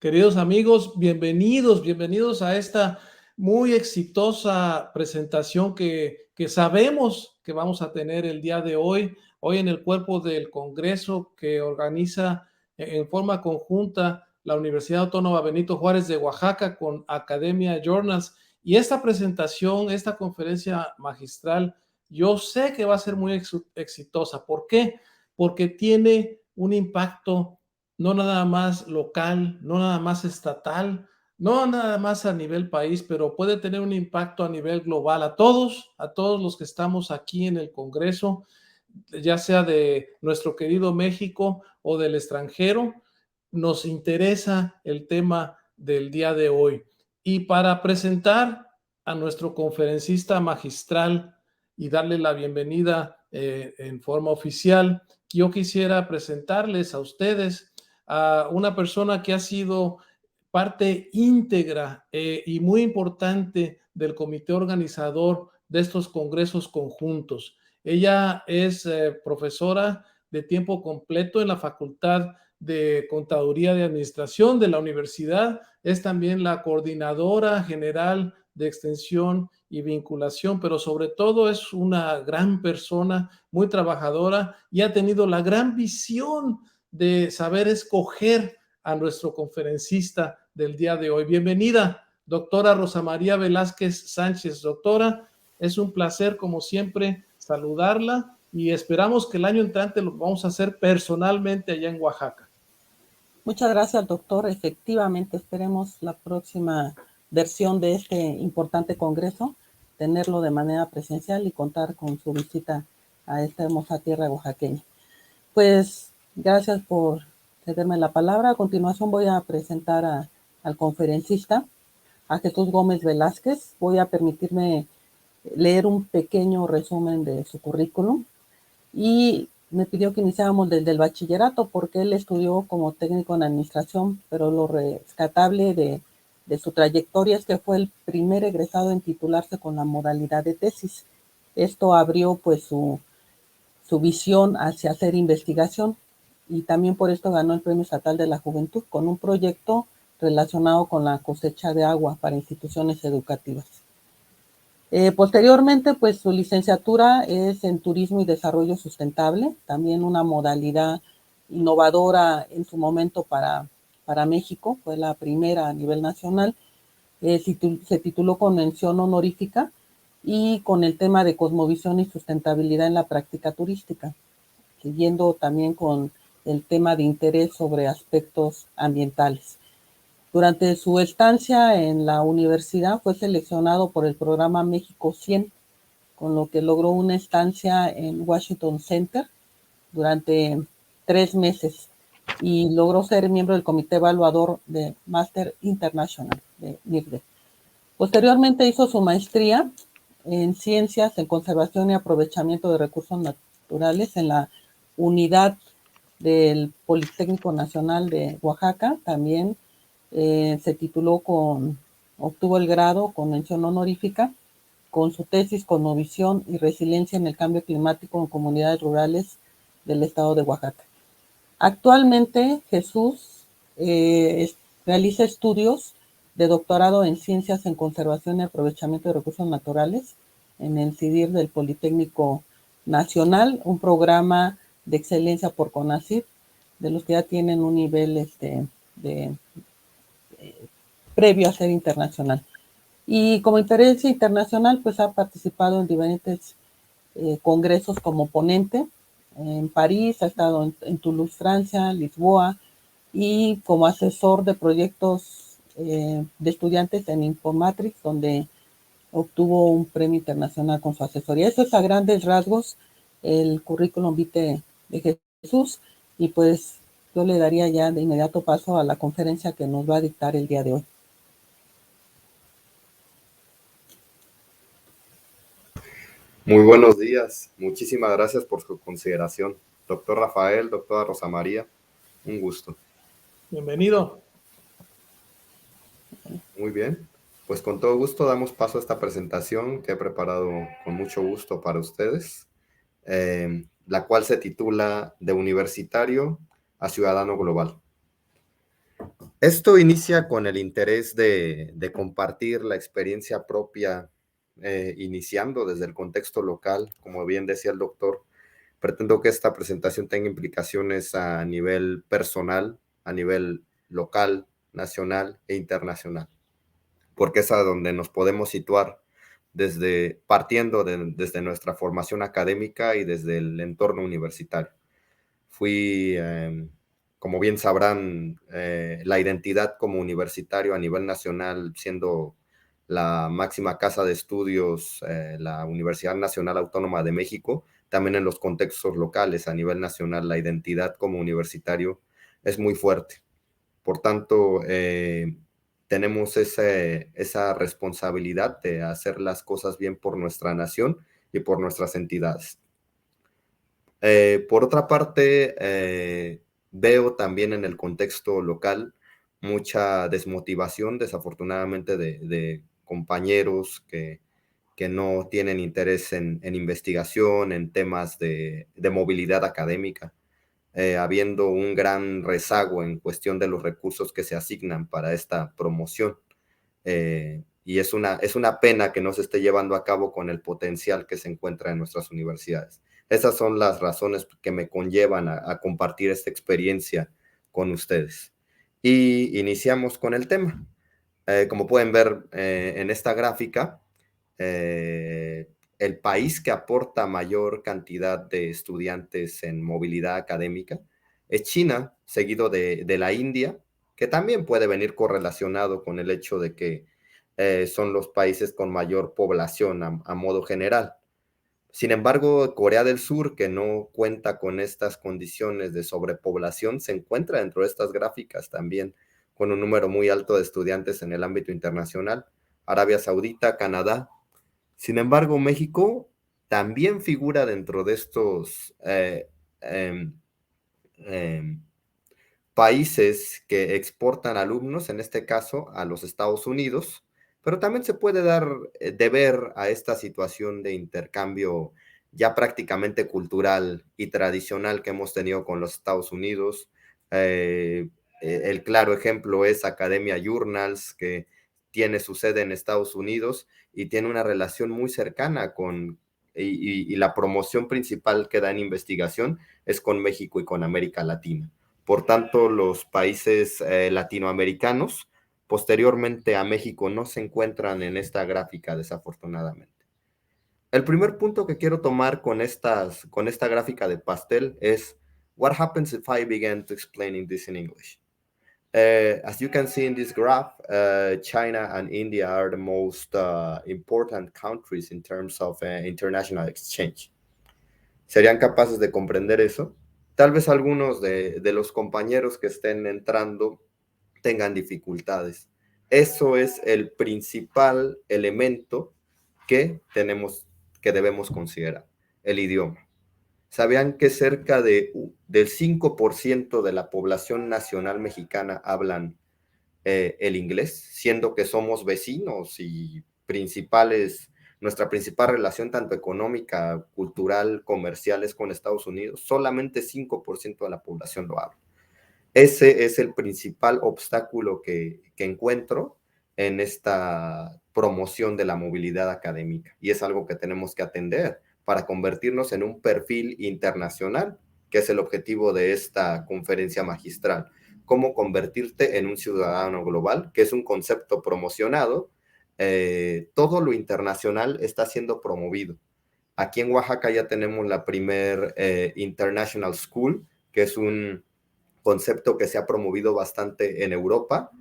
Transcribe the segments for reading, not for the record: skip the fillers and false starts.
Queridos amigos, bienvenidos a esta muy exitosa presentación que sabemos que vamos a tener el día de hoy en el cuerpo del Congreso que organiza en forma conjunta la Universidad Autónoma Benito Juárez de Oaxaca con Academia Journals. Y esta presentación, esta conferencia magistral, yo sé que va a ser muy exitosa. ¿Por qué? Porque tiene un impacto no nada más local, no nada más estatal, no nada más a nivel país, pero puede tener un impacto a nivel global a todos los que estamos aquí en el Congreso, ya sea de nuestro querido México o del extranjero. Nos interesa el tema del día de hoy. Y para presentar a nuestro conferencista magistral y darle la bienvenida en forma oficial, yo quisiera presentarles a ustedes a una persona que ha sido parte íntegra y muy importante del comité organizador de estos congresos conjuntos. Ella es profesora de tiempo completo en la Facultad de Contaduría de Administración de la universidad. Es también la coordinadora general de extensión y vinculación, pero sobre todo es una gran persona, muy trabajadora, y ha tenido la gran visión de saber escoger a nuestro conferencista del día de hoy. Bienvenida, doctora Rosa María Velázquez Sánchez. Doctora, es un placer, como siempre, saludarla y esperamos que el año entrante lo vamos a hacer personalmente allá en Oaxaca. Muchas gracias, doctor. Efectivamente, esperemos la próxima versión de este importante congreso, tenerlo de manera presencial y contar con su visita a esta hermosa tierra oaxaqueña. Pues, gracias por cederme la palabra. A continuación voy a presentar al conferencista, a Jesús Gómez Velázquez. Voy a permitirme leer un pequeño resumen de su currículum y me pidió que iniciáramos desde el bachillerato porque él estudió como técnico en administración, pero lo rescatable de su trayectoria es que fue el primer egresado en titularse con la modalidad de tesis. Esto abrió pues su visión hacia hacer investigación y también por esto ganó el Premio Estatal de la Juventud con un proyecto relacionado con la cosecha de agua para instituciones educativas. Posteriormente, pues su licenciatura es en Turismo y Desarrollo Sustentable, también una modalidad innovadora en su momento para México, fue la primera a nivel nacional. Se tituló con mención honorífica y con el tema de cosmovisión y sustentabilidad en la práctica turística, siguiendo también con el tema de interés sobre aspectos ambientales. Durante su estancia en la universidad fue seleccionado por el programa México 100, con lo que logró una estancia en Washington Center durante 3 meses y logró ser miembro del comité evaluador de Master International de NICDE. Posteriormente hizo su maestría en Ciencias en Conservación y Aprovechamiento de Recursos Naturales en la unidad del Politécnico Nacional de Oaxaca. También obtuvo el grado con mención honorífica con su tesis Cosmovisión y Resiliencia en el Cambio Climático en Comunidades Rurales del Estado de Oaxaca. Actualmente Jesús realiza estudios de doctorado en Ciencias en Conservación y Aprovechamiento de Recursos Naturales en el CIDIR del Politécnico Nacional, un programa de excelencia por CONACYT, de los que ya tienen un nivel previo a ser internacional. Y como interés internacional, pues ha participado en diferentes congresos como ponente en París, ha estado en Toulouse, Francia, Lisboa, y como asesor de proyectos de estudiantes en Infomatrix, donde obtuvo un premio internacional con su asesoría. Eso es a grandes rasgos el currículum vitae de Jesús, y pues yo le daría ya de inmediato paso a la conferencia que nos va a dictar el día de hoy. Muy buenos días, muchísimas gracias por su consideración. Doctor Rafael, doctora Rosa María, un gusto. Bienvenido. Muy bien, pues con todo gusto damos paso a esta presentación que he preparado con mucho gusto para ustedes, la cual se titula De Universitario a Ciudadano Global. Esto inicia con el interés de compartir la experiencia propia, iniciando desde el contexto local. Como bien decía el doctor, pretendo que esta presentación tenga implicaciones a nivel personal, a nivel local, nacional e internacional, porque es a donde nos podemos situar desde nuestra formación académica y desde el entorno universitario. Fui, como bien sabrán, la identidad como universitario a nivel nacional, siendo la máxima casa de estudios, la Universidad Nacional Autónoma de México, también en los contextos locales a nivel nacional, la identidad como universitario es muy fuerte. Por tanto, tenemos esa responsabilidad de hacer las cosas bien por nuestra nación y por nuestras entidades. Por otra parte, veo también en el contexto local mucha desmotivación, desafortunadamente, de compañeros que no tienen interés en investigación, en temas de movilidad académica, habiendo un gran rezago en cuestión de los recursos que se asignan para esta promoción. Y es una pena que no se esté llevando a cabo con el potencial que se encuentra en nuestras universidades. Esas son las razones que me conllevan a compartir esta experiencia con ustedes. Y iniciamos con el tema. Como pueden ver en esta gráfica, el país que aporta mayor cantidad de estudiantes en movilidad académica es China, seguido de la India, que también puede venir correlacionado con el hecho de que son los países con mayor población a modo general. Sin embargo, Corea del Sur, que no cuenta con estas condiciones de sobrepoblación, se encuentra dentro de estas gráficas también, con un número muy alto de estudiantes en el ámbito internacional. Arabia Saudita, Canadá. Sin embargo, México también figura dentro de estos eh, eh, países que exportan alumnos, en este caso a los Estados Unidos, pero también se puede dar de ver a esta situación de intercambio ya prácticamente cultural y tradicional que hemos tenido con los Estados Unidos. El claro ejemplo es Academia Journals, que tiene su sede en Estados Unidos y tiene una relación muy cercana y la promoción principal que da en investigación es con México y con América Latina. Por tanto, los países latinoamericanos, posteriormente a México, no se encuentran en esta gráfica, desafortunadamente. El primer punto que quiero tomar con esta gráfica de pastel es, what happens if I begin to explaining this in English? As you can see in this graph, China and India are the most important countries in terms of international exchange. ¿Serían capaces de comprender eso? Tal vez algunos de los compañeros que estén entrando tengan dificultades. Eso es el principal elemento que debemos considerar, el idioma. ¿Sabían que cerca del 5% de la población nacional mexicana hablan el inglés, siendo que somos vecinos y nuestra principal relación tanto económica, cultural, comercial es con Estados Unidos? Solamente 5% de la población lo habla. Ese es el principal obstáculo que encuentro en esta promoción de la movilidad académica, y es algo que tenemos que atender para convertirnos en un perfil internacional, que es el objetivo de esta conferencia magistral. Cómo convertirte en un ciudadano global, que es un concepto promocionado. Todo lo internacional está siendo promovido. Aquí en Oaxaca ya tenemos la primer International School, que es un concepto que se ha promovido bastante en Europa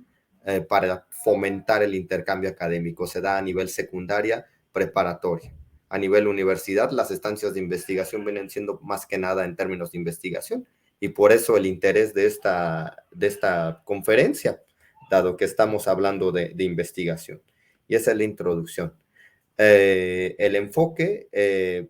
para fomentar el intercambio académico. Se da a nivel secundaria, preparatoria. A nivel universidad, las estancias de investigación vienen siendo más que nada en términos de investigación, y por eso el interés de esta conferencia, dado que estamos hablando de investigación. Y esa es la introducción. El enfoque,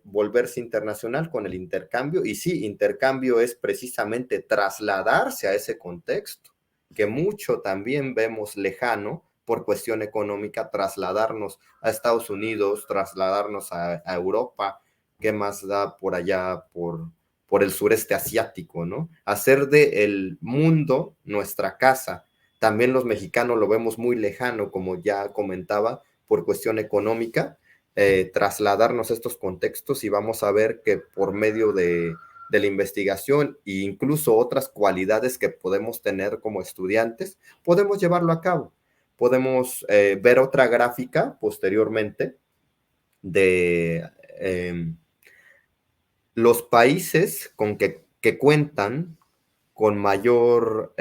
volverse internacional con el intercambio, y sí, intercambio es precisamente trasladarse a ese contexto, que mucho también vemos lejano por cuestión económica, trasladarnos a Estados Unidos, trasladarnos a Europa, ¿qué más da por allá, por el sureste asiático, ¿no? Hacer del mundo nuestra casa, También los mexicanos lo vemos muy lejano, como ya comentaba, por cuestión económica, trasladarnos a estos contextos y vamos a ver que por medio de la investigación e incluso otras cualidades que podemos tener como estudiantes, podemos llevarlo a cabo. Podemos ver otra gráfica posteriormente de los países con que cuentan con mayor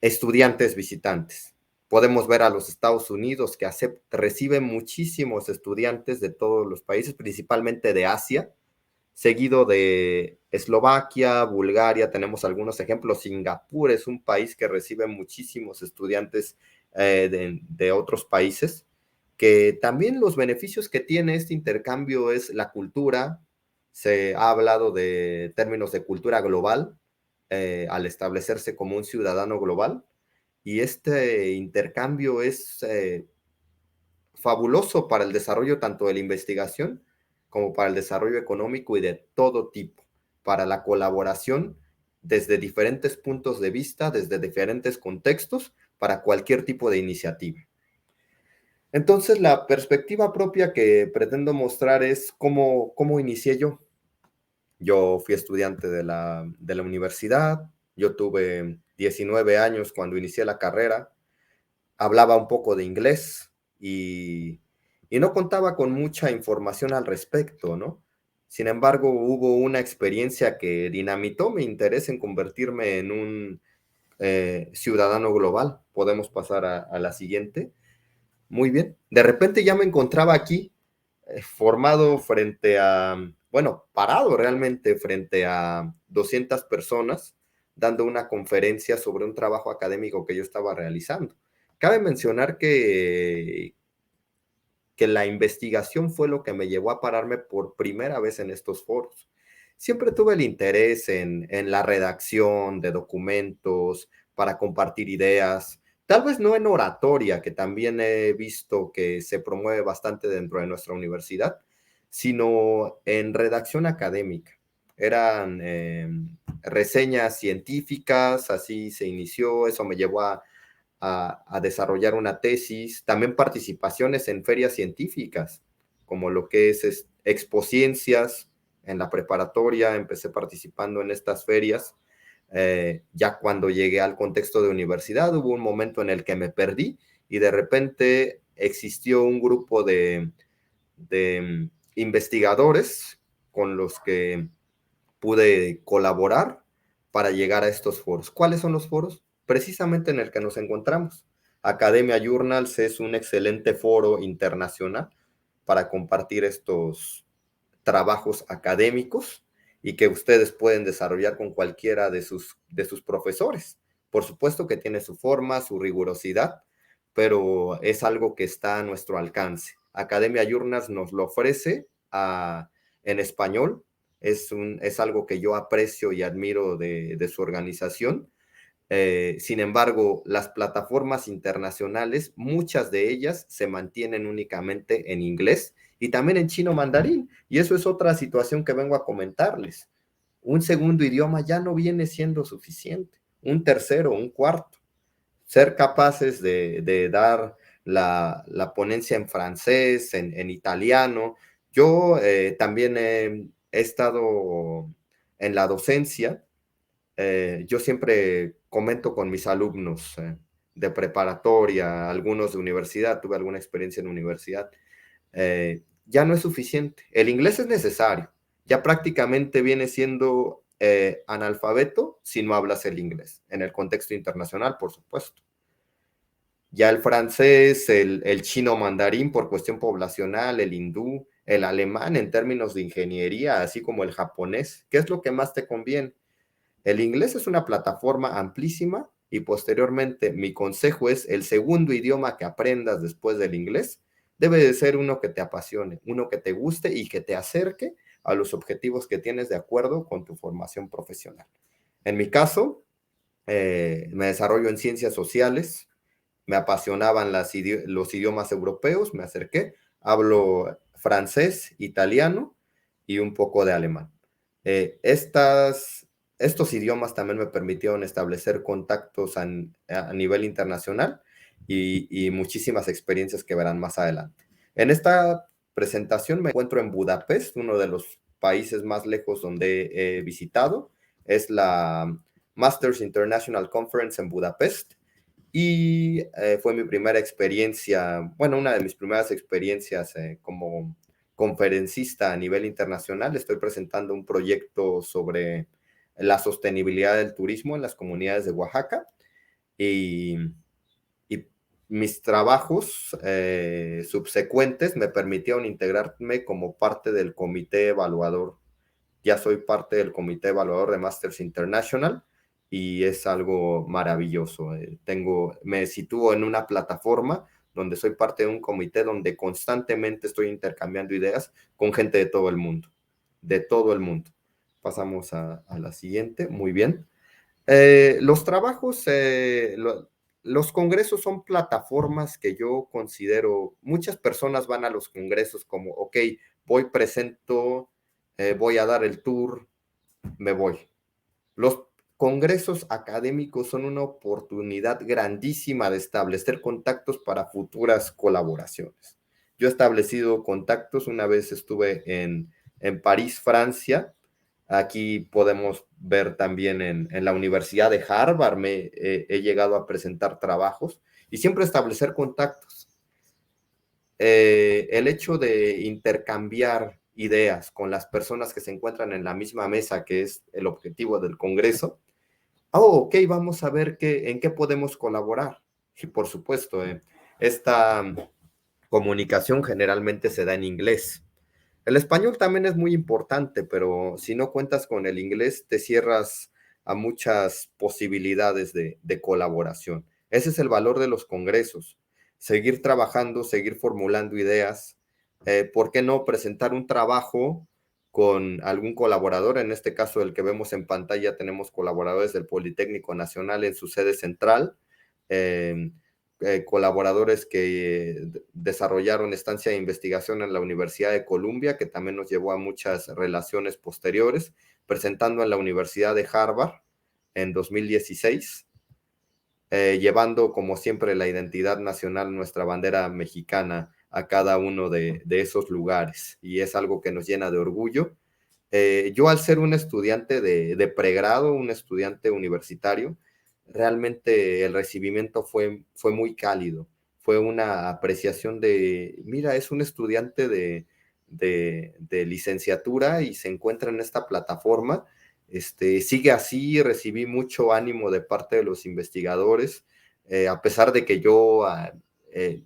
estudiantes visitantes. Podemos ver a los Estados Unidos que recibe muchísimos estudiantes de todos los países, principalmente de Asia, seguido de Eslovaquia, Bulgaria, tenemos algunos ejemplos. Singapur es un país que recibe muchísimos estudiantes de otros países, que también los beneficios que tiene este intercambio es la cultura. Se ha hablado de términos de cultura global al establecerse como un ciudadano global, y este intercambio es fabuloso para el desarrollo tanto de la investigación como para el desarrollo económico y de todo tipo, para la colaboración desde diferentes puntos de vista, desde diferentes contextos, para cualquier tipo de iniciativa. Entonces, la perspectiva propia que pretendo mostrar es cómo inicié yo. Yo fui estudiante de la universidad, yo tuve 19 años cuando inicié la carrera, hablaba un poco de inglés y no contaba con mucha información al respecto, ¿no? Sin embargo, hubo una experiencia que dinamitó mi interés en convertirme en un ciudadano global. Podemos pasar a la siguiente. Muy bien. De repente ya me encontraba aquí, formado parado realmente frente a 200 personas, dando una conferencia sobre un trabajo académico que yo estaba realizando. Cabe mencionar que la investigación fue lo que me llevó a pararme por primera vez en estos foros. Siempre tuve el interés en la redacción de documentos, para compartir ideas, tal vez no en oratoria, que también he visto que se promueve bastante dentro de nuestra universidad, sino en redacción académica. Eran reseñas científicas, así se inició, eso me llevó a desarrollar una tesis, también participaciones en ferias científicas, como lo que es Expociencias. En la preparatoria empecé participando en estas ferias. Ya cuando llegué al contexto de universidad, hubo un momento en el que me perdí y de repente existió un grupo de investigadores con los que pude colaborar para llegar a estos foros. ¿Cuáles son los foros? Precisamente en el que nos encontramos. Academia Journals es un excelente foro internacional para compartir estos trabajos académicos y que ustedes pueden desarrollar con cualquiera de sus profesores. Por supuesto que tiene su forma, su rigurosidad, pero es algo que está a nuestro alcance. Academia Journals nos lo ofrece en español. Es algo que yo aprecio y admiro de su organización. Sin embargo, las plataformas internacionales, muchas de ellas se mantienen únicamente en inglés y también en chino mandarín. Y eso es otra situación que vengo a comentarles. Un segundo idioma ya no viene siendo suficiente. Un tercero, un cuarto. Ser capaces de dar la ponencia en francés, en italiano. Yo también he estado en la docencia. Yo siempre comento con mis alumnos de preparatoria, algunos de universidad, tuve alguna experiencia en universidad, ya no es suficiente. El inglés es necesario, ya prácticamente viene siendo analfabeto si no hablas el inglés, en el contexto internacional, por supuesto. Ya el francés, el chino mandarín por cuestión poblacional, el hindú, el alemán en términos de ingeniería, así como el japonés. ¿Qué es lo que más te conviene? El inglés es una plataforma amplísima y posteriormente mi consejo es el segundo idioma que aprendas después del inglés debe de ser uno que te apasione, uno que te guste y que te acerque a los objetivos que tienes de acuerdo con tu formación profesional. En mi caso, me desarrollo en ciencias sociales, me apasionaban los idiomas europeos, me acerqué, hablo francés, italiano y un poco de alemán. Estas estos idiomas también me permitieron establecer contactos a nivel internacional y muchísimas experiencias que verán más adelante. En esta presentación me encuentro en Budapest, uno de los países más lejos donde he visitado. Es la Masters International Conference en Budapest y fue mi primera experiencia, bueno, una de mis primeras experiencias como conferencista a nivel internacional. Estoy presentando un proyecto sobre la sostenibilidad del turismo en las comunidades de Oaxaca y mis trabajos subsecuentes me permitieron integrarme como parte del comité evaluador. Ya soy parte del comité evaluador de Masters International y es algo maravilloso. Me sitúo en una plataforma donde soy parte de un comité donde constantemente estoy intercambiando ideas con gente de todo el mundo. De todo el mundo. Pasamos a la siguiente. Muy bien. Los trabajos, los congresos son plataformas que yo considero, muchas personas van a los congresos como, ok, voy, presento, voy a dar el tour, me voy. Los congresos académicos son una oportunidad grandísima de establecer contactos para futuras colaboraciones. Yo he establecido contactos, una vez estuve en París, Francia. Aquí podemos ver también en la Universidad de Harvard, he llegado a presentar trabajos y siempre establecer contactos. El hecho de intercambiar ideas con las personas que se encuentran en la misma mesa, que es el objetivo del Congreso. Ok, vamos a ver en qué podemos colaborar. Y por supuesto, esta comunicación generalmente se da en inglés. El español también es muy importante, pero si no cuentas con el inglés, te cierras a muchas posibilidades de colaboración. Ese es el valor de los congresos. Seguir trabajando, seguir formulando ideas. ¿Por qué no presentar un trabajo con algún colaborador? En este caso, el que vemos en pantalla, tenemos colaboradores del Politécnico Nacional en su sede central. Colaboradores que desarrollaron estancia de investigación en la Universidad de Columbia, que también nos llevó a muchas relaciones posteriores, presentando en la Universidad de Harvard en 2016, llevando como siempre la identidad nacional, nuestra bandera mexicana a cada uno de esos lugares, y es algo que nos llena de orgullo. Yo, al ser un estudiante de pregrado, un estudiante universitario, realmente el recibimiento fue muy cálido. Fue una apreciación de, mira, es un estudiante de licenciatura y se encuentra en esta plataforma. Sigue así. Recibí mucho ánimo de parte de los investigadores, a pesar de que yo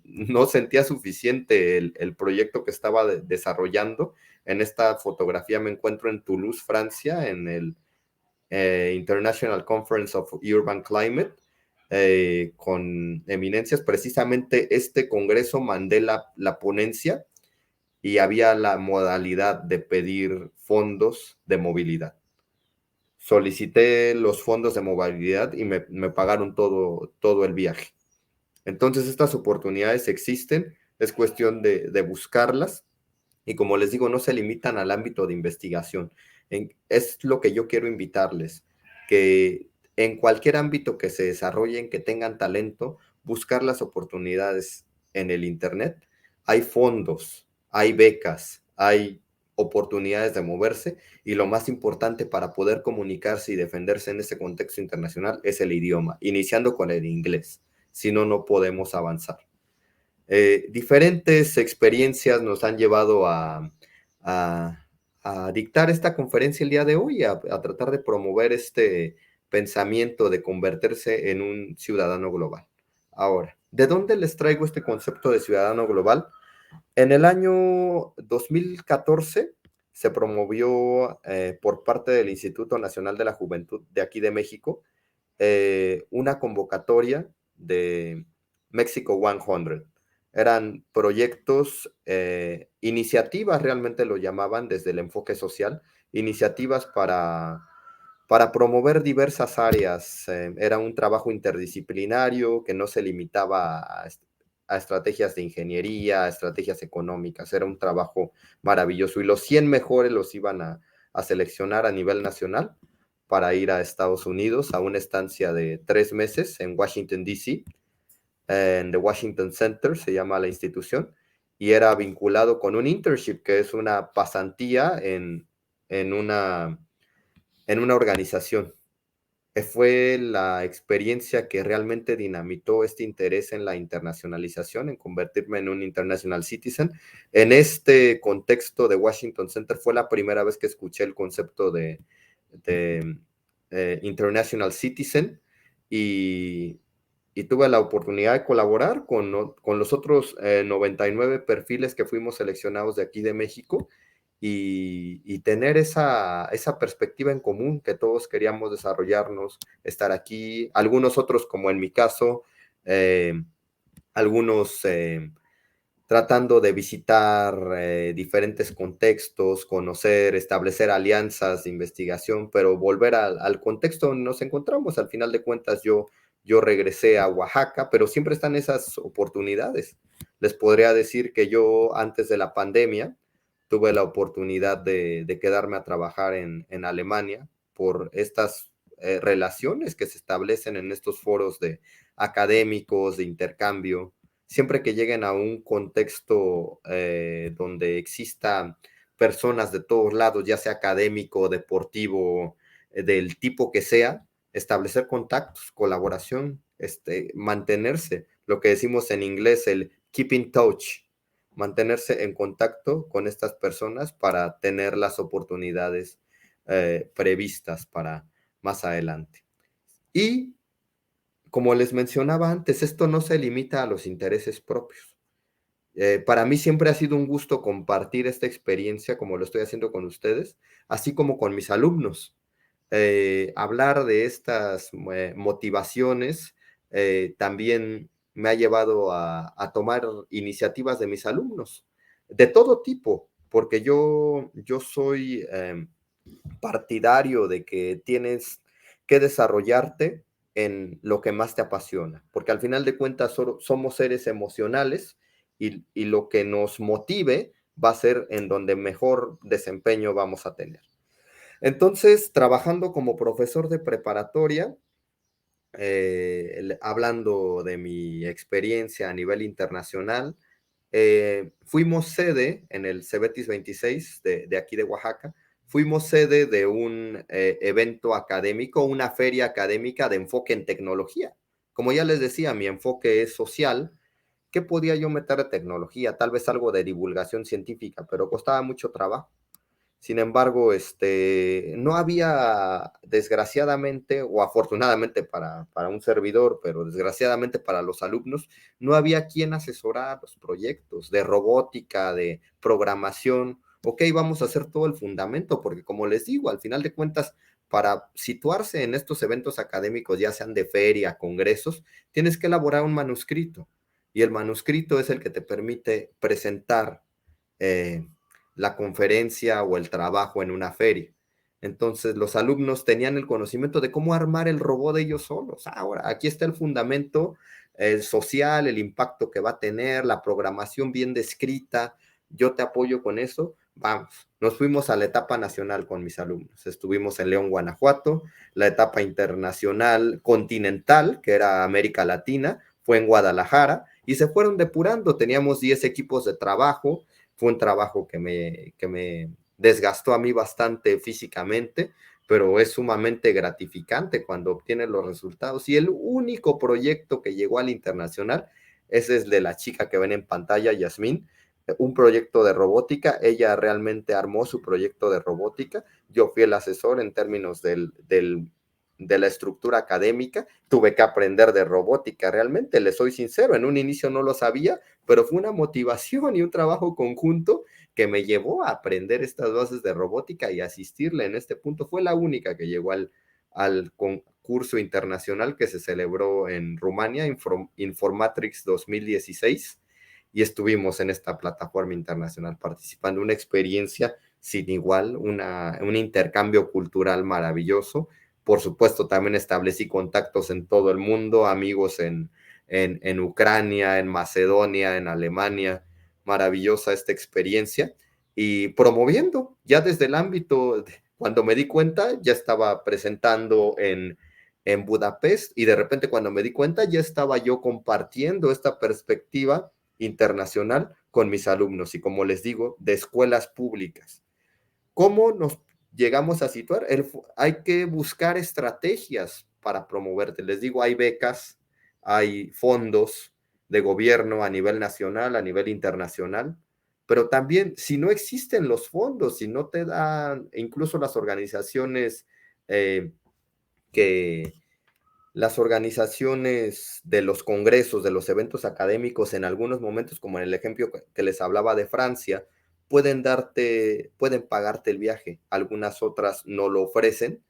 no sentía suficiente el proyecto que estaba desarrollando. En esta fotografía me encuentro en Toulouse, Francia, en el International Conference of Urban Climate, con eminencias. Precisamente este congreso mandé la ponencia y había la modalidad de pedir fondos de movilidad. Solicité los fondos de movilidad y me pagaron todo el viaje. Entonces, estas oportunidades existen, es cuestión de buscarlas. Y como les digo, no se limitan al ámbito de investigación. Es lo que yo quiero invitarles, que en cualquier ámbito que se desarrollen, que tengan talento, buscar las oportunidades en el Internet. Hay fondos, hay becas, hay oportunidades de moverse, y lo más importante para poder comunicarse y defenderse en este contexto internacional es el idioma, iniciando con el inglés. Si no, no podemos avanzar. Diferentes experiencias nos han llevado a dictar esta conferencia el día de hoy, a tratar de promover este pensamiento de convertirse en un ciudadano global. Ahora, ¿de dónde les traigo este concepto de ciudadano global? En el año 2014 se promovió por parte del Instituto Nacional de la Juventud de aquí de México una convocatoria de México 100. Eran proyectos, iniciativas, realmente lo llamaban desde el enfoque social, iniciativas para promover diversas áreas. Era un trabajo interdisciplinario que no se limitaba a estrategias de ingeniería, a estrategias económicas. Era un trabajo maravilloso y los 100 mejores los iban a seleccionar a nivel nacional para ir a Estados Unidos a una estancia de 3 meses en Washington, D.C., en The Washington Center, se llama la institución, y era vinculado con un internship, que es una pasantía en una organización. Fue la experiencia que realmente dinamitó este interés en la internacionalización, en convertirme en un international citizen. En este contexto de Washington Center fue la primera vez que escuché el concepto de international citizen, y tuve la oportunidad de colaborar con los otros 99 perfiles que fuimos seleccionados de aquí de México, y tener esa perspectiva en común, que todos queríamos desarrollarnos, estar aquí. Algunos otros, como en mi caso, algunos tratando de visitar diferentes contextos, conocer, establecer alianzas de investigación, pero volver al contexto donde nos encontramos. Al final de cuentas, yo regresé a Oaxaca, pero siempre están esas oportunidades. Les podría decir que yo, antes de la pandemia, tuve la oportunidad de quedarme a trabajar en Alemania por estas relaciones que se establecen en estos foros de académicos, de intercambio. Siempre que lleguen a un contexto donde exista personas de todos lados, ya sea académico, deportivo, del tipo que sea, establecer contactos, colaboración, mantenerse, lo que decimos en inglés, el keep in touch, mantenerse en contacto con estas personas para tener las oportunidades previstas para más adelante. Y como les mencionaba antes, esto no se limita a los intereses propios. Para mí siempre ha sido un gusto compartir esta experiencia como lo estoy haciendo con ustedes, así como con mis alumnos. Hablar de estas motivaciones también me ha llevado a tomar iniciativas de mis alumnos, de todo tipo, porque yo soy partidario de que tienes que desarrollarte en lo que más te apasiona, porque al final de cuentas somos seres emocionales, y lo que nos motive va a ser en donde mejor desempeño vamos a tener. Entonces, trabajando como profesor de preparatoria, hablando de mi experiencia a nivel internacional, fuimos sede en el Cebetis 26 de aquí de Oaxaca. Fuimos sede de un evento académico, una feria académica de enfoque en tecnología. Como ya les decía, mi enfoque es social. ¿Qué podía yo meter de tecnología? Tal vez algo de divulgación científica, pero costaba mucho trabajo. Sin embargo, no había, desgraciadamente, o afortunadamente para un servidor, pero desgraciadamente para los alumnos, no había quien asesorara los proyectos de robótica, de programación. Ok, vamos a hacer todo el fundamento, porque como les digo, al final de cuentas, para situarse en estos eventos académicos, ya sean de feria, congresos, tienes que elaborar un manuscrito, y el manuscrito es el que te permite presentar la conferencia o el trabajo en una feria. Entonces los alumnos tenían el conocimiento de cómo armar el robot de ellos solos. Ahora, aquí está el fundamento social, el impacto que va a tener, la programación bien descrita. Yo te apoyo con eso. Vamos, nos fuimos a la etapa nacional con mis alumnos. Estuvimos en León, Guanajuato. La etapa internacional continental, que era América Latina, fue en Guadalajara, y se fueron depurando. Teníamos 10 equipos de trabajo. Fue un trabajo que me desgastó a mí bastante físicamente, pero es sumamente gratificante cuando obtienes los resultados. Y el único proyecto que llegó al internacional, ese es de la chica que ven en pantalla, Yasmín, un proyecto de robótica. Ella realmente armó su proyecto de robótica. Yo fui el asesor en términos de la estructura académica. Tuve que aprender de robótica realmente, les soy sincero, en un inicio no lo sabía, pero fue una motivación y un trabajo conjunto que me llevó a aprender estas bases de robótica y asistirle en este punto. Fue la única que llegó al concurso internacional que se celebró en Rumania, Informatrix 2016, y estuvimos en esta plataforma internacional participando. Una experiencia sin igual, un intercambio cultural maravilloso. Por supuesto, también establecí contactos en todo el mundo, amigos en Ucrania, en Macedonia, en Alemania. Maravillosa esta experiencia. Y promoviendo ya desde el ámbito Cuando me di cuenta, ya estaba presentando en Budapest y de repente cuando me di cuenta, ya estaba yo compartiendo esta perspectiva internacional con mis alumnos y como les digo, de escuelas públicas. ¿Cómo nos llegamos a situar? Hay que buscar estrategias para promoverte. Les digo, hay becas, hay fondos de gobierno a nivel nacional, a nivel internacional, pero también si no existen los fondos, si no te dan, incluso las organizaciones eh, que las organizaciones de los congresos, de los eventos académicos, en algunos momentos, como en el ejemplo que les hablaba de Francia, pueden pagarte el viaje, algunas otras no lo ofrecen,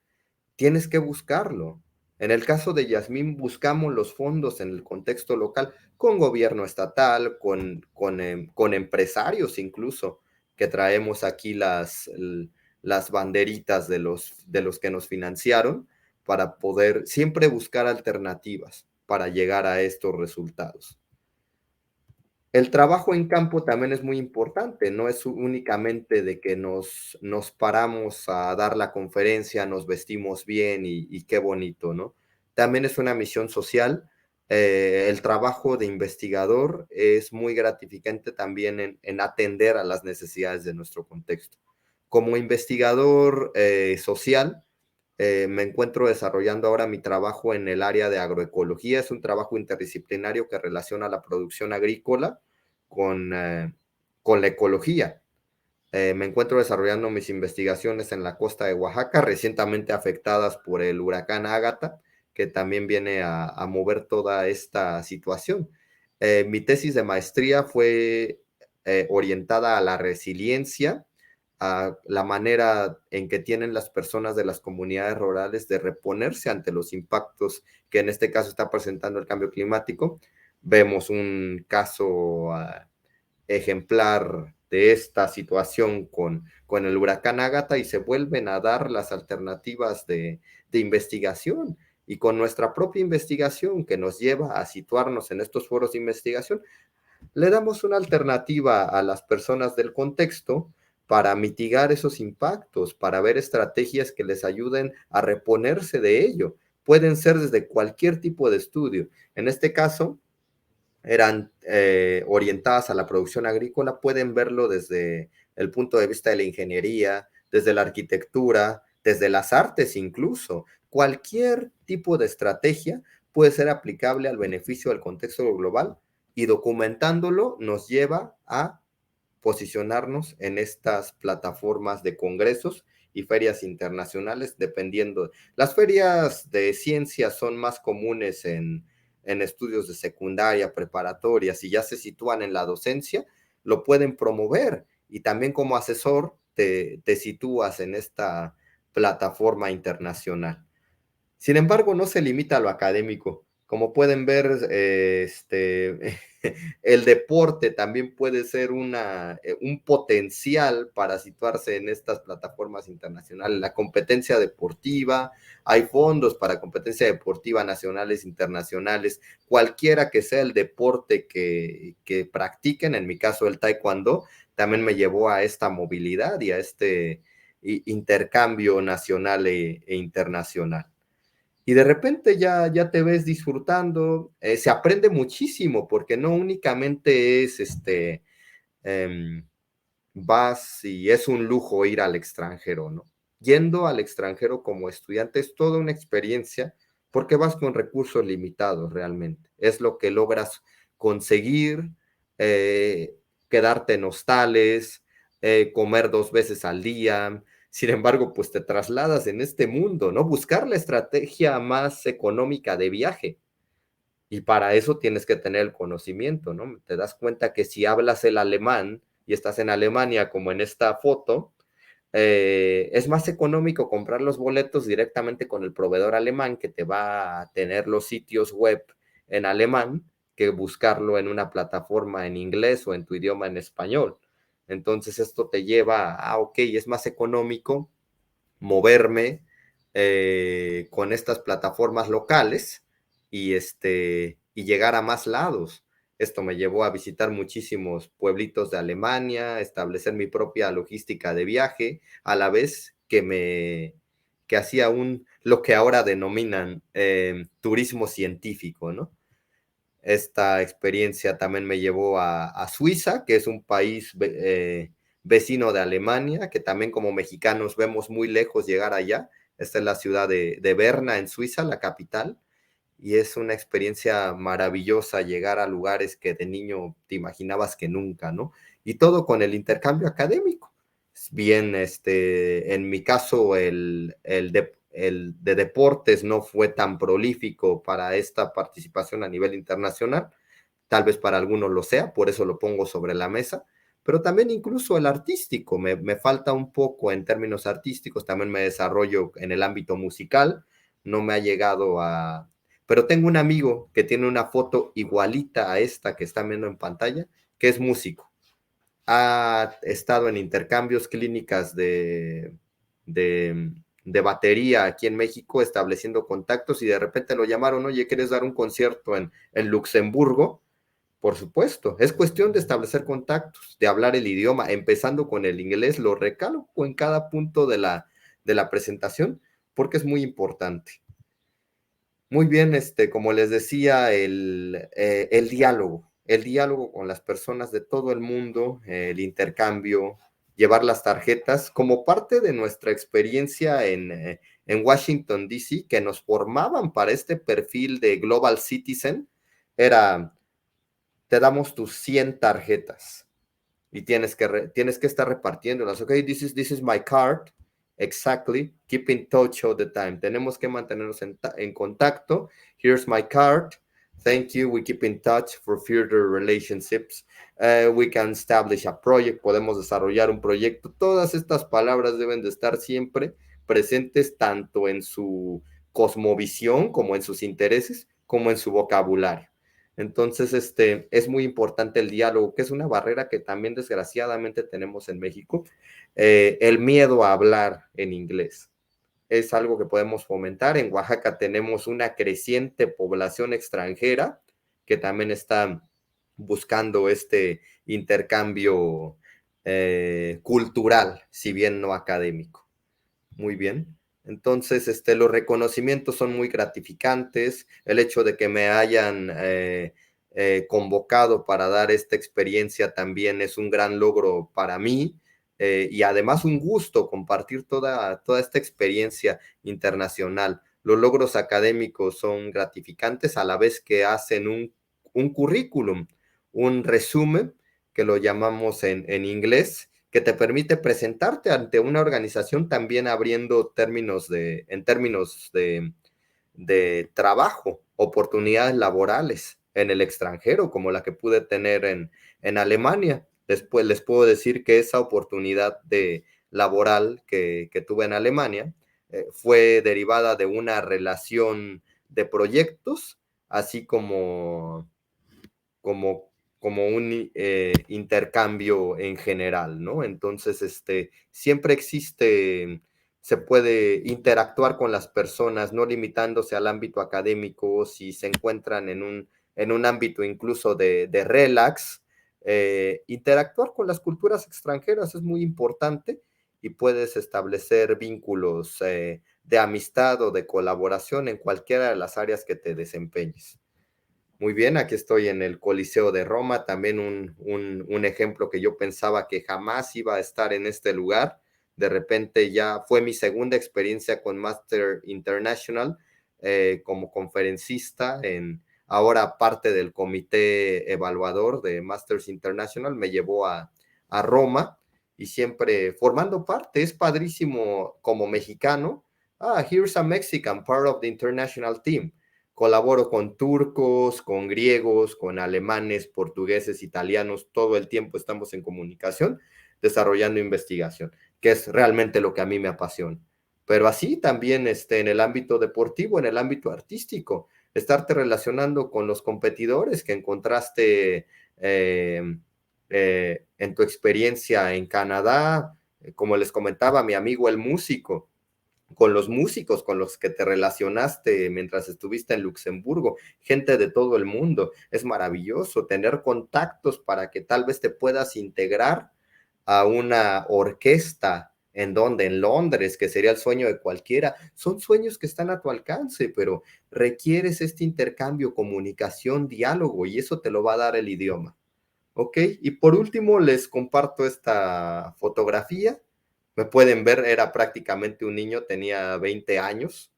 tienes que buscarlo. En el caso de Yasmín, buscamos los fondos en el contexto local, con gobierno estatal, con empresarios incluso, que traemos aquí las banderitas de los que nos financiaron, para poder siempre buscar alternativas para llegar a estos resultados. El trabajo en campo también es muy importante, no es únicamente de que nos paramos a dar la conferencia, nos vestimos bien y qué bonito, ¿no? También es una misión social. El trabajo de investigador es muy gratificante también en atender a las necesidades de nuestro contexto. Como investigador social, me encuentro desarrollando ahora mi trabajo en el área de agroecología. Es un trabajo interdisciplinario que relaciona la producción agrícola con la ecología. Me encuentro desarrollando mis investigaciones en la costa de Oaxaca, recientemente afectadas por el huracán Ágata, que también viene a mover toda esta situación. Mi tesis de maestría fue orientada a la resiliencia, a la manera en que tienen las personas de las comunidades rurales de reponerse ante los impactos que en este caso está presentando el cambio climático. Vemos un caso ejemplar de esta situación con el huracán Ágata y se vuelven a dar las alternativas de investigación. Y con nuestra propia investigación que nos lleva a situarnos en estos foros de investigación, le damos una alternativa a las personas del contexto para mitigar esos impactos, para ver estrategias que les ayuden a reponerse de ello. Pueden ser desde cualquier tipo de estudio. En este caso, eran orientadas a la producción agrícola, pueden verlo desde el punto de vista de la ingeniería, desde la arquitectura, desde las artes incluso. Cualquier tipo de estrategia puede ser aplicable al beneficio del contexto global y documentándolo nos lleva a posicionarnos en estas plataformas de congresos y ferias internacionales, dependiendo. Las ferias de ciencia son más comunes en estudios de secundaria, preparatoria, si ya se sitúan en la docencia, lo pueden promover y también como asesor te sitúas en esta plataforma internacional. Sin embargo, no se limita a lo académico. Como pueden ver, el deporte también puede ser un potencial para situarse en estas plataformas internacionales. La competencia deportiva, hay fondos para competencia deportiva nacionales, internacionales, cualquiera que sea el deporte que practiquen, en mi caso el taekwondo, también me llevó a esta movilidad y a este intercambio nacional e internacional. Y de repente ya te ves disfrutando, se aprende muchísimo porque no únicamente es vas y es un lujo ir al extranjero, ¿no? Yendo al extranjero como estudiante es toda una experiencia porque vas con recursos limitados realmente. Es lo que logras conseguir, eh, quedarte en hostales, comer 2 veces al día. Sin embargo, pues te trasladas en este mundo, ¿no? Buscar la estrategia más económica de viaje. Y para eso tienes que tener el conocimiento, ¿no? Te das cuenta que si hablas el alemán y estás en Alemania, como en esta foto, es más económico comprar los boletos directamente con el proveedor alemán que te va a tener los sitios web en alemán que buscarlo en una plataforma en inglés o en tu idioma en español. Entonces esto te lleva a, ok, es más económico moverme con estas plataformas locales y llegar a más lados. Esto me llevó a visitar muchísimos pueblitos de Alemania, establecer mi propia logística de viaje, a la vez que hacía lo que ahora denominan turismo científico, ¿no? Esta experiencia también me llevó a Suiza, que es un país vecino de Alemania, que también como mexicanos vemos muy lejos llegar allá. Esta es la ciudad de Berna, en Suiza, la capital, y es una experiencia maravillosa llegar a lugares que de niño te imaginabas que nunca, ¿no? Y todo con el intercambio académico. Bien, en mi caso, el de deportes no fue tan prolífico para esta participación a nivel internacional, tal vez para algunos lo sea, por eso lo pongo sobre la mesa, pero también incluso el artístico, me falta un poco en términos artísticos, también me desarrollo en el ámbito musical, no me ha llegado a... Pero tengo un amigo que tiene una foto igualita a esta que están viendo en pantalla, que es músico. Ha estado en intercambios clínicas de batería aquí en México, estableciendo contactos, y de repente lo llamaron, oye, ¿quieres dar un concierto en Luxemburgo? Por supuesto, es cuestión de establecer contactos, de hablar el idioma, empezando con el inglés, lo recalco en cada punto de la presentación, porque es muy importante. Muy bien, como les decía, el diálogo con las personas de todo el mundo, el intercambio, llevar las tarjetas, como parte de nuestra experiencia en Washington, D.C., que nos formaban para este perfil de Global Citizen, era, te damos tus 100 tarjetas y tienes que estar repartiéndolas. Ok, this is my card. Exactly. Keep in touch all the time. Tenemos que mantenernos en contacto. Here's my card. Thank you. We keep in touch for further relationships. We can establish a project. Podemos desarrollar un proyecto. Todas estas palabras deben de estar siempre presentes tanto en su cosmovisión como en sus intereses, como en su vocabulario. Entonces, es muy importante el diálogo, que es una barrera que también desgraciadamente tenemos en México. El miedo a hablar en inglés es algo que podemos fomentar. En Oaxaca tenemos una creciente población extranjera que también está buscando este intercambio cultural, si bien no académico. Muy bien. Entonces, los reconocimientos son muy gratificantes. El hecho de que me hayan convocado para dar esta experiencia también es un gran logro para mí, y además un gusto compartir toda esta experiencia internacional. Los logros académicos son gratificantes a la vez que hacen un currículum, un resumen, que lo llamamos en inglés, que te permite presentarte ante una organización también abriendo en términos de trabajo, oportunidades laborales en el extranjero, como la que pude tener en Alemania. Después les puedo decir que esa oportunidad laboral que tuve en Alemania fue derivada de una relación de proyectos, así como un intercambio en general, ¿no? Entonces, siempre se puede interactuar con las personas, no limitándose al ámbito académico. Si se encuentran en un ámbito incluso de relax, interactuar con las culturas extranjeras es muy importante, y puedes establecer vínculos de amistad o de colaboración en cualquiera de las áreas que te desempeñes. Muy bien, aquí estoy en el Coliseo de Roma, también un ejemplo que yo pensaba que jamás iba a estar en este lugar. De repente ya fue mi segunda experiencia con Master International como conferencista, ahora parte del comité evaluador de Masters International. Me llevó a Roma, y siempre formando parte. Es padrísimo como mexicano. Here's a Mexican part of the international team. Colaboro con turcos, con griegos, con alemanes, portugueses, italianos. Todo el tiempo estamos en comunicación, desarrollando investigación, que es realmente lo que a mí me apasiona. Pero así también en el ámbito deportivo, en el ámbito artístico, estarte relacionando con los competidores que encontraste en tu experiencia en Canadá. Como les comentaba, mi amigo el músico, con los músicos con los que te relacionaste mientras estuviste en Luxemburgo, gente de todo el mundo. Es maravilloso tener contactos para que tal vez te puedas integrar a una orquesta ¿En dónde? En Londres, que sería el sueño de cualquiera. Son sueños que están a tu alcance, pero requieres este intercambio, comunicación, diálogo, y eso te lo va a dar el idioma. ¿Ok? Y por último, les comparto esta fotografía. Me pueden ver, era prácticamente un niño, tenía 20 años,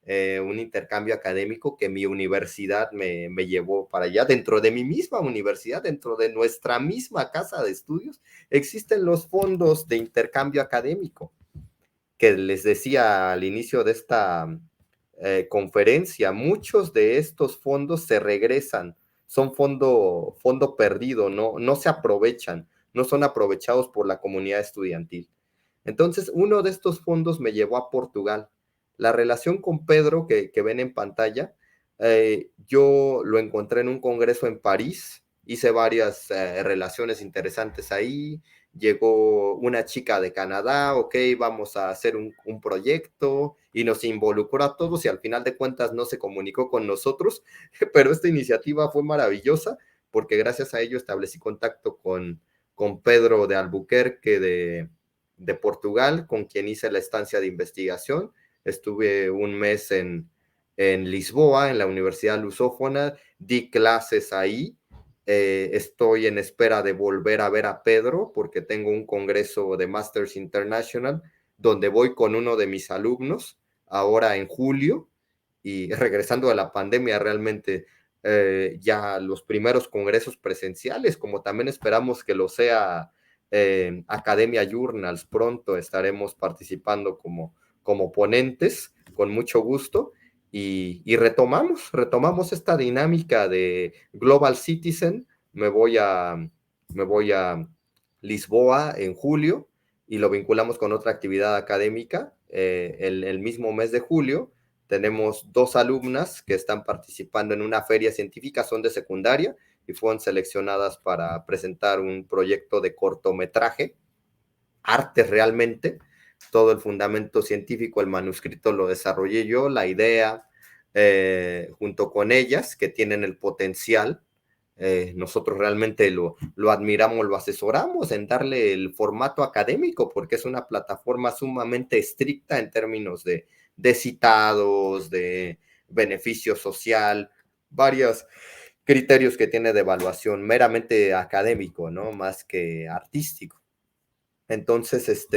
un intercambio académico que mi universidad me llevó para allá. Dentro de mi misma universidad, dentro de nuestra misma casa de estudios, existen los fondos de intercambio académico que les decía al inicio de esta conferencia. Muchos de estos fondos se regresan, son fondo perdido, no se aprovechan, no son aprovechados por la comunidad estudiantil. Entonces, uno de estos fondos me llevó a Portugal. La relación con Pedro que ven en pantalla, yo lo encontré en un congreso en París, hice varias relaciones interesantes ahí. Llegó una chica de Canadá, ok, vamos a hacer un proyecto, y nos involucró a todos, y al final de cuentas no se comunicó con nosotros, pero esta iniciativa fue maravillosa porque gracias a ello establecí contacto con Pedro de Albuquerque de Portugal, con quien hice la estancia de investigación. Estuve un mes en Lisboa, en la Universidad Lusófona, di clases ahí. Estoy en espera de volver a ver a Pedro porque tengo un congreso de Masters International donde voy con uno de mis alumnos ahora en julio, y regresando de la pandemia realmente, ya los primeros congresos presenciales, como también esperamos que lo sea Academia Journals. Pronto estaremos participando como ponentes, con mucho gusto, y retomamos esta dinámica de Global Citizen. Me voy a Lisboa en julio y lo vinculamos con otra actividad académica. El mismo mes de julio tenemos 2 alumnas que están participando en una feria científica, son de secundaria y fueron seleccionadas para presentar un proyecto de cortometraje, arte realmente. Todo el fundamento científico, el manuscrito lo desarrollé yo, la idea, junto con ellas, que tienen el potencial. Nosotros realmente lo admiramos, lo asesoramos en darle el formato académico, porque es una plataforma sumamente estricta en términos de citados, de beneficio social, varios criterios que tiene de evaluación, meramente académico, ¿no? Más que artístico. Entonces,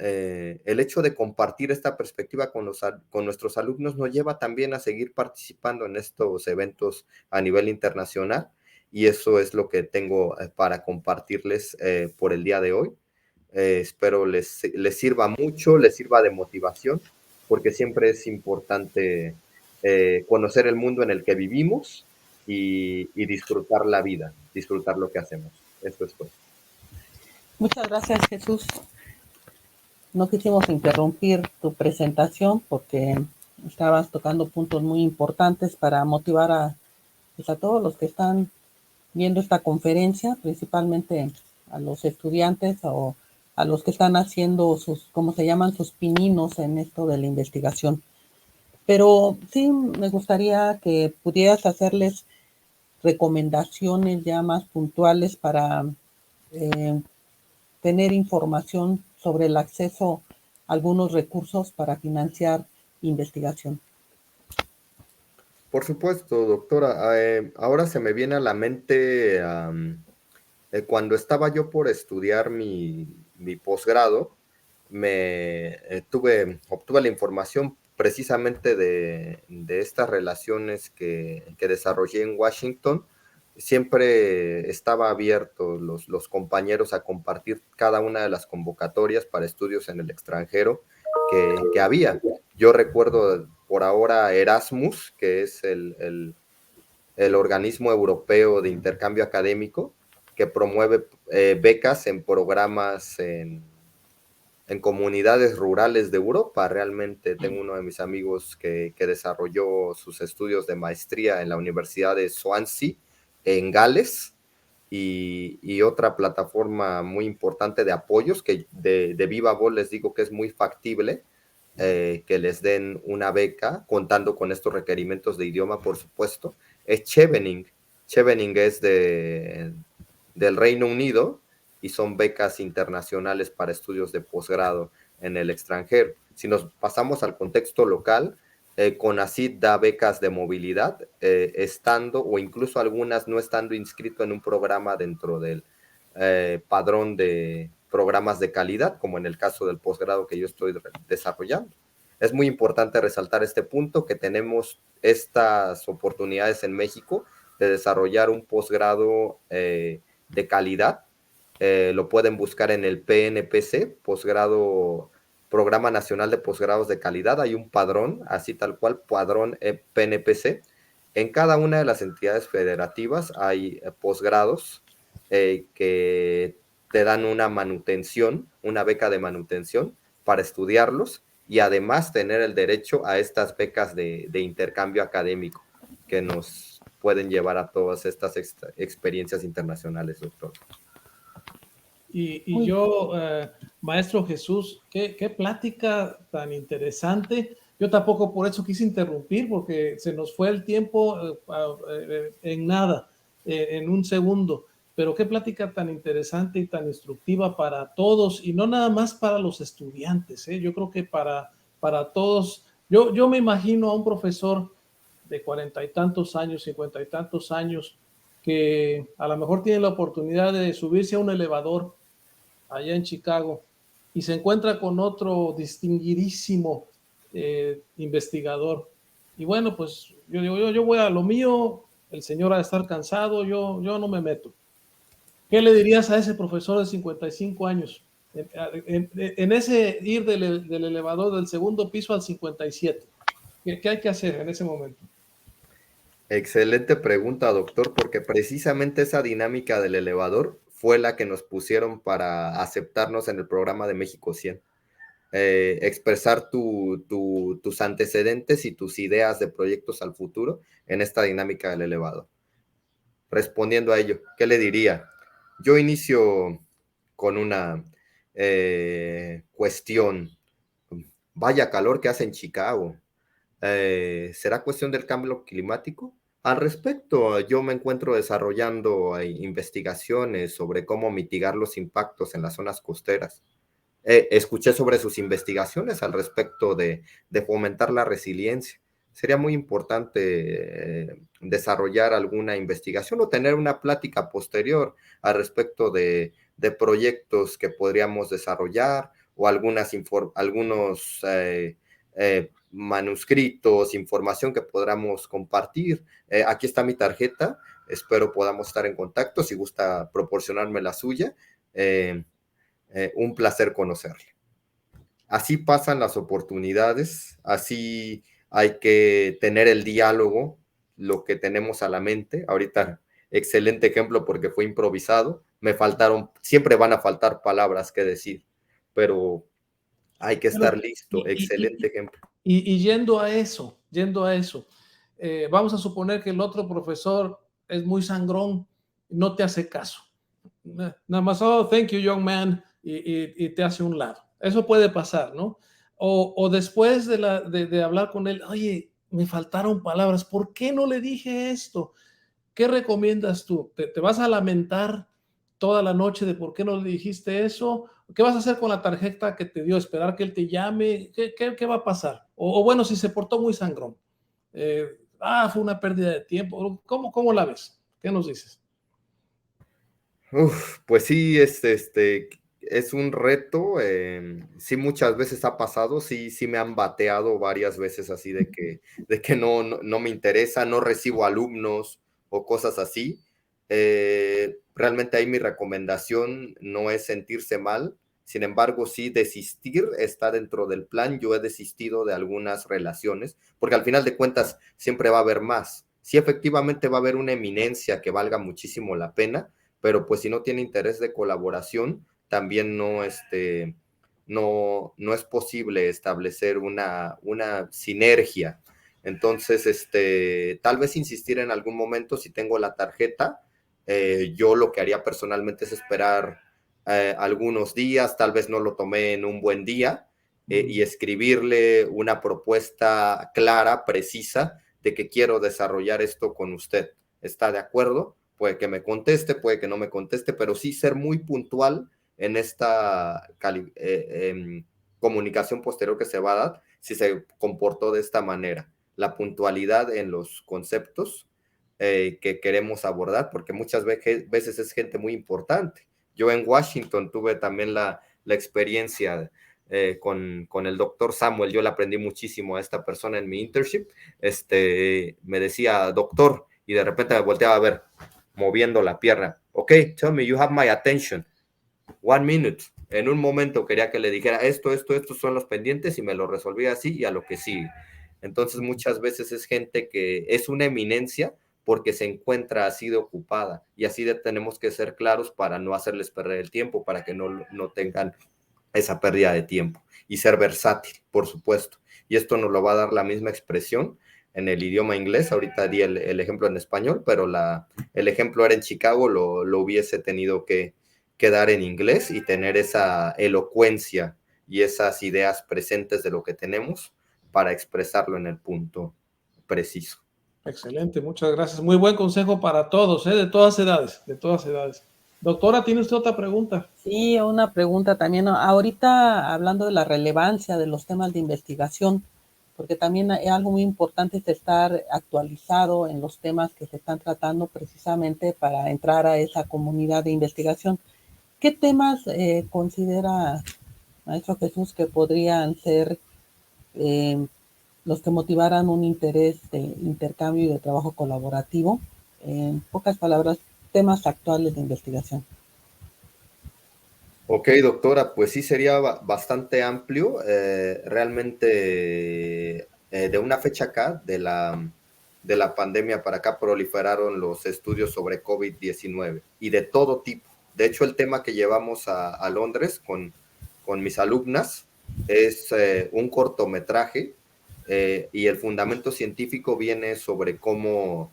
el hecho de compartir esta perspectiva con nuestros alumnos nos lleva también a seguir participando en estos eventos a nivel internacional, y eso es lo que tengo para compartirles por el día de hoy. Espero les sirva mucho, les sirva de motivación, porque siempre es importante conocer el mundo en el que vivimos y disfrutar la vida, disfrutar lo que hacemos. Eso es todo. Muchas gracias, Jesús. No quisimos interrumpir tu presentación porque estabas tocando puntos muy importantes para motivar pues a todos los que están viendo esta conferencia, principalmente a los estudiantes o a los que están haciendo sus, como se llaman, sus pininos en esto de la investigación. Pero sí me gustaría que pudieras hacerles recomendaciones ya más puntuales para tener información sobre el acceso a algunos recursos para financiar investigación. Por supuesto, doctora. Ahora se me viene a la mente, cuando estaba yo por estudiar mi posgrado, obtuve la información precisamente de estas relaciones que desarrollé en Washington. Siempre estaba abierto los compañeros a compartir cada una de las convocatorias para estudios en el extranjero que había. Yo recuerdo por ahora Erasmus, que es el organismo europeo de intercambio académico, que promueve becas en programas en comunidades rurales de Europa. Realmente tengo uno de mis amigos que desarrolló sus estudios de maestría en la Universidad de Swansea, en Gales, y otra plataforma muy importante de apoyos que de viva voz les digo que es muy factible, que les den una beca, contando con estos requerimientos de idioma, por supuesto, es Chevening. Chevening es del Reino Unido, y son becas internacionales para estudios de posgrado en el extranjero. Si nos pasamos al contexto local, CONACYT da becas de movilidad, estando o incluso algunas no estando inscrito en un programa dentro del padrón de programas de calidad, como en el caso del posgrado que yo estoy desarrollando. Es muy importante resaltar este punto, que tenemos estas oportunidades en México de desarrollar un posgrado de calidad. Lo pueden buscar en el PNPC, Programa Nacional de Posgrados de Calidad. Hay un padrón, así tal cual, padrón PNPC. En cada una de las entidades federativas hay posgrados que te dan una manutención, una beca de manutención para estudiarlos, y además tener el derecho a estas becas de intercambio académico que nos pueden llevar a todas estas experiencias internacionales, doctor. Y yo, maestro Jesús, qué plática tan interesante. Yo tampoco por eso quise interrumpir, porque se nos fue el tiempo en nada, en un segundo. Pero qué plática tan interesante y tan instructiva para todos, y no nada más para los estudiantes. Yo creo que para todos. Yo me imagino a un profesor de 40 y tantos años, 50 y tantos años, que a lo mejor tiene la oportunidad de subirse a un elevador allá en Chicago y se encuentra con otro distinguidísimo investigador. Y bueno, pues yo voy a lo mío, el señor ha de estar cansado, yo no me meto. ¿Qué le dirías a ese profesor de 55 años? En ese ir del elevador del segundo piso al 57. ¿Qué hay que hacer en ese momento? Excelente pregunta, doctor, porque precisamente esa dinámica del elevador fue la que nos pusieron para aceptarnos en el programa de México 100. Expresar tus antecedentes y tus ideas de proyectos al futuro en esta dinámica del elevador. Respondiendo a ello, ¿qué le diría? Yo inicio con una cuestión. Vaya calor que hace en Chicago. ¿Será cuestión del cambio climático? Al respecto, yo me encuentro desarrollando investigaciones sobre cómo mitigar los impactos en las zonas costeras. Escuché sobre sus investigaciones al respecto de fomentar la resiliencia. Sería muy importante desarrollar alguna investigación o tener una plática posterior al respecto de proyectos que podríamos desarrollar, o algunos manuscritos, información que podamos compartir. Aquí está mi tarjeta, espero podamos estar en contacto, si gusta proporcionarme la suya. Un placer conocerle. Así pasan las oportunidades, así hay que tener el diálogo, lo que tenemos a la mente. Ahorita, excelente ejemplo porque fue improvisado. Siempre van a faltar palabras que decir, pero hay que estar listo. Excelente ejemplo. Y yendo a eso, vamos a suponer que el otro profesor es muy sangrón, no te hace caso. Nada más, oh, thank you, young man, y te hace un lado. Eso puede pasar, ¿no? O después de hablar con él, oye, me faltaron palabras, ¿por qué no le dije esto? ¿Qué recomiendas tú? ¿Te vas a lamentar toda la noche de por qué no le dijiste eso? ¿Qué vas a hacer con la tarjeta que te dio? ¿Esperar que él te llame? ¿Qué va a pasar? O bueno, si se portó muy sangrón. Fue una pérdida de tiempo. ¿Cómo la ves? ¿Qué nos dices? Pues sí, es un reto. Sí, muchas veces ha pasado. Sí me han bateado varias veces así de que no me interesa, no recibo alumnos o cosas así. Realmente ahí mi recomendación no es sentirse mal. Sin embargo, sí, desistir está dentro del plan. Yo he desistido de algunas relaciones porque al final de cuentas siempre va a haber más. Sí, efectivamente va a haber una eminencia que valga muchísimo la pena, pero pues si no tiene interés de colaboración, también no es posible establecer una sinergia. Entonces, tal vez insistir en algún momento. Si tengo la tarjeta, yo lo que haría personalmente es esperar algunos días, tal vez no lo tomé en un buen día, y escribirle una propuesta clara, precisa, de que quiero desarrollar esto con usted. ¿Está de acuerdo? puede que me conteste, puede que no me conteste, pero sí ser muy puntual en esta comunicación posterior que se va a dar, si se comportó de esta manera. La puntualidad en los conceptos que queremos abordar, porque muchas veces es gente muy importante. Yo en Washington tuve también la experiencia con el doctor Samuel. Yo le aprendí muchísimo a esta persona en mi internship. Me decía doctor, y de repente me volteaba a ver moviendo la pierna. Ok, tell me, you have my attention. 1 minute. En un momento quería que le dijera estos son los pendientes, y me lo resolvía así y a lo que sigue. Entonces muchas veces es gente que es una eminencia porque se encuentra así de ocupada, y así tenemos que ser claros para no hacerles perder el tiempo, para que no tengan esa pérdida de tiempo, y ser versátil, por supuesto. Y esto nos lo va a dar la misma expresión en el idioma inglés. Ahorita di el ejemplo en español, pero el ejemplo era en Chicago, lo hubiese tenido que dar en inglés, y tener esa elocuencia y esas ideas presentes de lo que tenemos para expresarlo en el punto preciso. Excelente, muchas gracias. Muy buen consejo para todos, de todas edades, de todas edades. Doctora, ¿tiene usted otra pregunta? Sí, una pregunta también. Ahorita hablando de la relevancia de los temas de investigación, porque también es algo muy importante es estar actualizado en los temas que se están tratando precisamente para entrar a esa comunidad de investigación. ¿Qué temas considera, Maestro Jesús, que podrían ser los que motivaran un interés de intercambio y de trabajo colaborativo? En pocas palabras, temas actuales de investigación. Ok, doctora, pues sí sería bastante amplio. Realmente, de una fecha acá, de la pandemia para acá, proliferaron los estudios sobre COVID-19 y de todo tipo. De hecho, el tema que llevamos a Londres con mis alumnas es un cortometraje, y el fundamento científico viene sobre cómo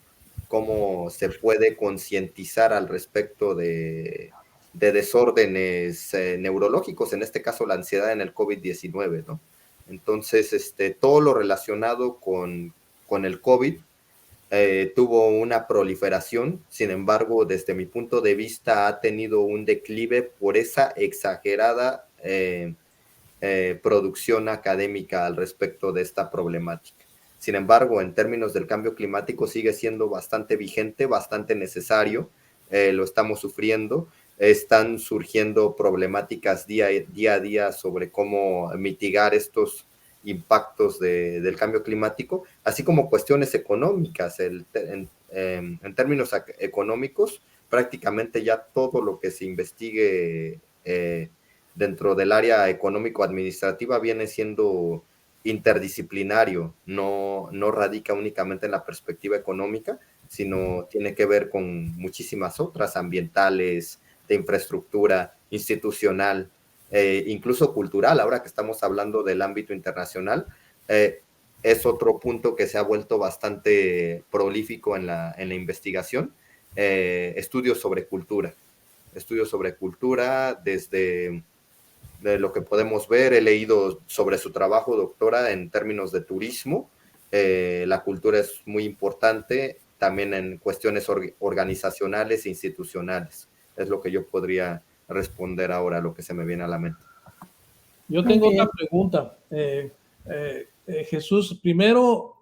se puede concientizar al respecto de desórdenes neurológicos, en este caso la ansiedad en el COVID-19, ¿no? Entonces, todo lo relacionado con el COVID tuvo una proliferación. Sin embargo, desde mi punto de vista, ha tenido un declive por esa exagerada producción académica al respecto de esta problemática. Sin embargo, en términos del cambio climático sigue siendo bastante vigente, bastante necesario. Lo estamos sufriendo. Están surgiendo problemáticas día a día sobre cómo mitigar estos impactos del cambio climático, así como cuestiones económicas. En términos económicos, prácticamente ya todo lo que se investigue dentro del área económico-administrativa viene siendo interdisciplinario, no radica únicamente en la perspectiva económica, sino tiene que ver con muchísimas otras, ambientales, de infraestructura, institucional, incluso cultural. Ahora que estamos hablando del ámbito internacional, es otro punto que se ha vuelto bastante prolífico en la investigación. Estudios sobre cultura, desde de lo que podemos ver. He leído sobre su trabajo, doctora, en términos de turismo. La cultura es muy importante también en cuestiones organizacionales e institucionales. Es lo que yo podría responder ahora, lo que se me viene a la mente. Yo tengo otra pregunta. Jesús, primero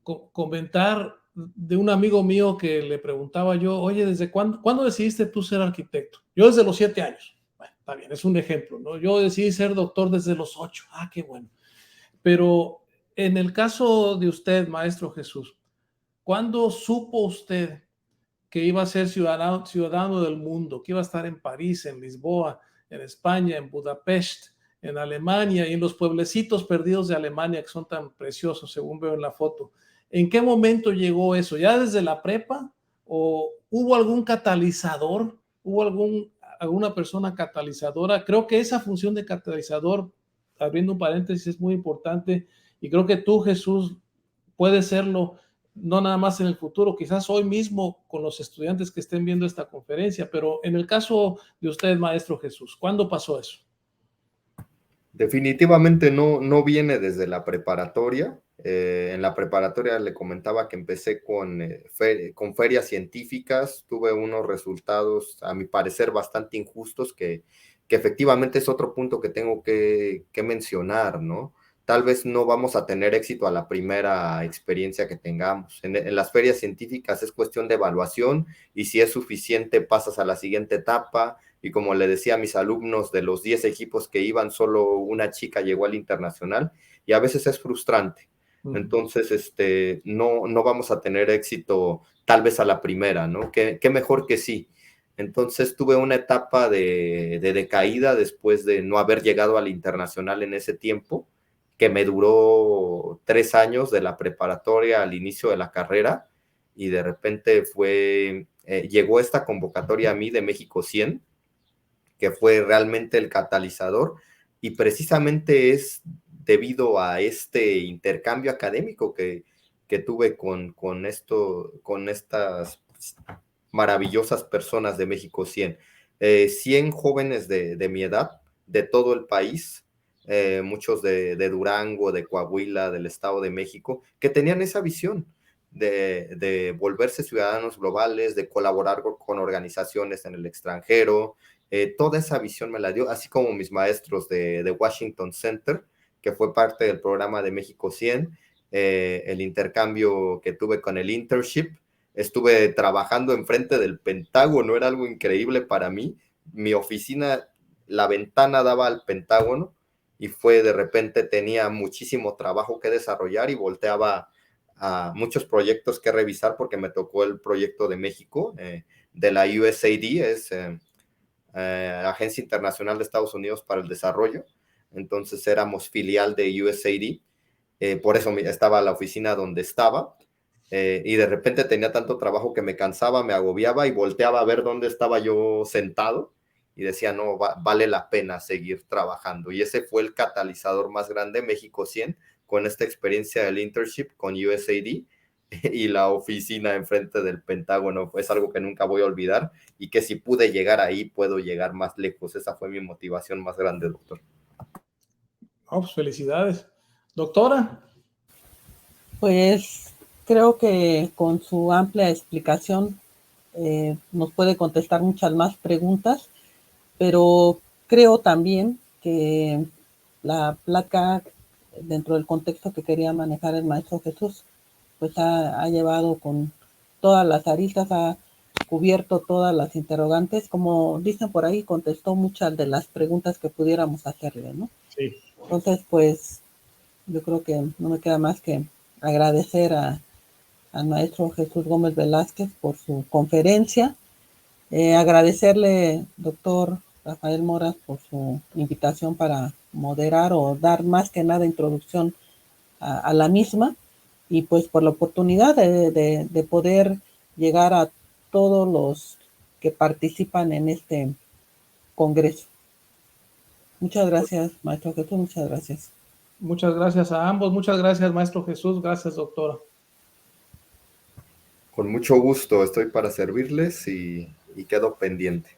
comentar de un amigo mío que le preguntaba yo, oye, ¿desde cuándo decidiste tú ser arquitecto? Yo desde los 7 años. Bueno, está bien, es un ejemplo, ¿no? Yo decidí ser doctor desde los 8. Ah, qué bueno. Pero en el caso de usted, Maestro Jesús, ¿cuándo supo usted que iba a ser ciudadano del mundo, que iba a estar en París, en Lisboa, en España, en Budapest, en Alemania y en los pueblecitos perdidos de Alemania que son tan preciosos, según veo en la foto? ¿En qué momento llegó eso? ¿Ya desde la prepa? ¿O hubo algún catalizador? ¿Hubo alguna persona catalizadora? Creo que esa función de catalizador, abriendo un paréntesis, es muy importante, y creo que tú, Jesús, puedes serlo, no nada más en el futuro, quizás hoy mismo con los estudiantes que estén viendo esta conferencia, pero en el caso de usted, Maestro Jesús, ¿cuándo pasó eso? Definitivamente no viene desde la preparatoria. En la preparatoria le comentaba que empecé con ferias científicas, tuve unos resultados, a mi parecer, bastante injustos, que efectivamente es otro punto que tengo que mencionar, ¿no? Tal vez no vamos a tener éxito a la primera experiencia que tengamos. En las ferias científicas es cuestión de evaluación y si es suficiente pasas a la siguiente etapa. Y como le decía a mis alumnos, de los 10 equipos que iban, solo una chica llegó al internacional y a veces es frustrante. Entonces, no vamos a tener éxito tal vez a la primera, ¿no? Qué mejor que sí. Entonces tuve una etapa de decaída después de no haber llegado al internacional en ese tiempo, que me duró 3 años de la preparatoria al inicio de la carrera, y de repente llegó esta convocatoria a mí de México 100, que fue realmente el catalizador, y precisamente es debido a este intercambio académico que tuve con estas maravillosas personas de México 100. 100 jóvenes de mi edad, de todo el país, muchos de Durango, de Coahuila, del Estado de México, que tenían esa visión de volverse ciudadanos globales, de colaborar con organizaciones en el extranjero. Toda esa visión me la dio, así como mis maestros de Washington Center, que fue parte del programa de México 100, el intercambio que tuve con el internship. Estuve trabajando enfrente del Pentágono, era algo increíble para mí. Mi oficina, la ventana daba al Pentágono, y de repente tenía muchísimo trabajo que desarrollar y volteaba a muchos proyectos que revisar, porque me tocó el proyecto de México, de la USAID, es Agencia Internacional de Estados Unidos para el Desarrollo. Entonces éramos filial de USAID, por eso estaba la oficina donde estaba. Y de repente tenía tanto trabajo que me cansaba, me agobiaba y volteaba a ver dónde estaba yo sentado y decía, no, vale la pena seguir trabajando. Y ese fue el catalizador más grande, México 100, con esta experiencia del internship con USAID y la oficina enfrente del Pentágono. Es algo que nunca voy a olvidar, y que si pude llegar ahí, puedo llegar más lejos. Esa fue mi motivación más grande, doctor. Oh, pues felicidades. Doctora. Pues creo que con su amplia explicación nos puede contestar muchas más preguntas, pero creo también que la placa, dentro del contexto que quería manejar el maestro Jesús, pues ha llevado con todas las aristas, ha cubierto todas las interrogantes, como dicen por ahí, contestó muchas de las preguntas que pudiéramos hacerle, ¿no? Sí. Entonces, pues yo creo que no me queda más que agradecer al maestro Jesús Gómez Velázquez por su conferencia, agradecerle, doctor Rafael Moras, por su invitación para moderar o dar más que nada introducción a la misma, y pues por la oportunidad de poder llegar a todos los que participan en este congreso. Muchas gracias, maestro Jesús, muchas gracias. Muchas gracias a ambos. Muchas gracias, maestro Jesús. Gracias, doctora. Con mucho gusto, estoy para servirles y quedo pendiente.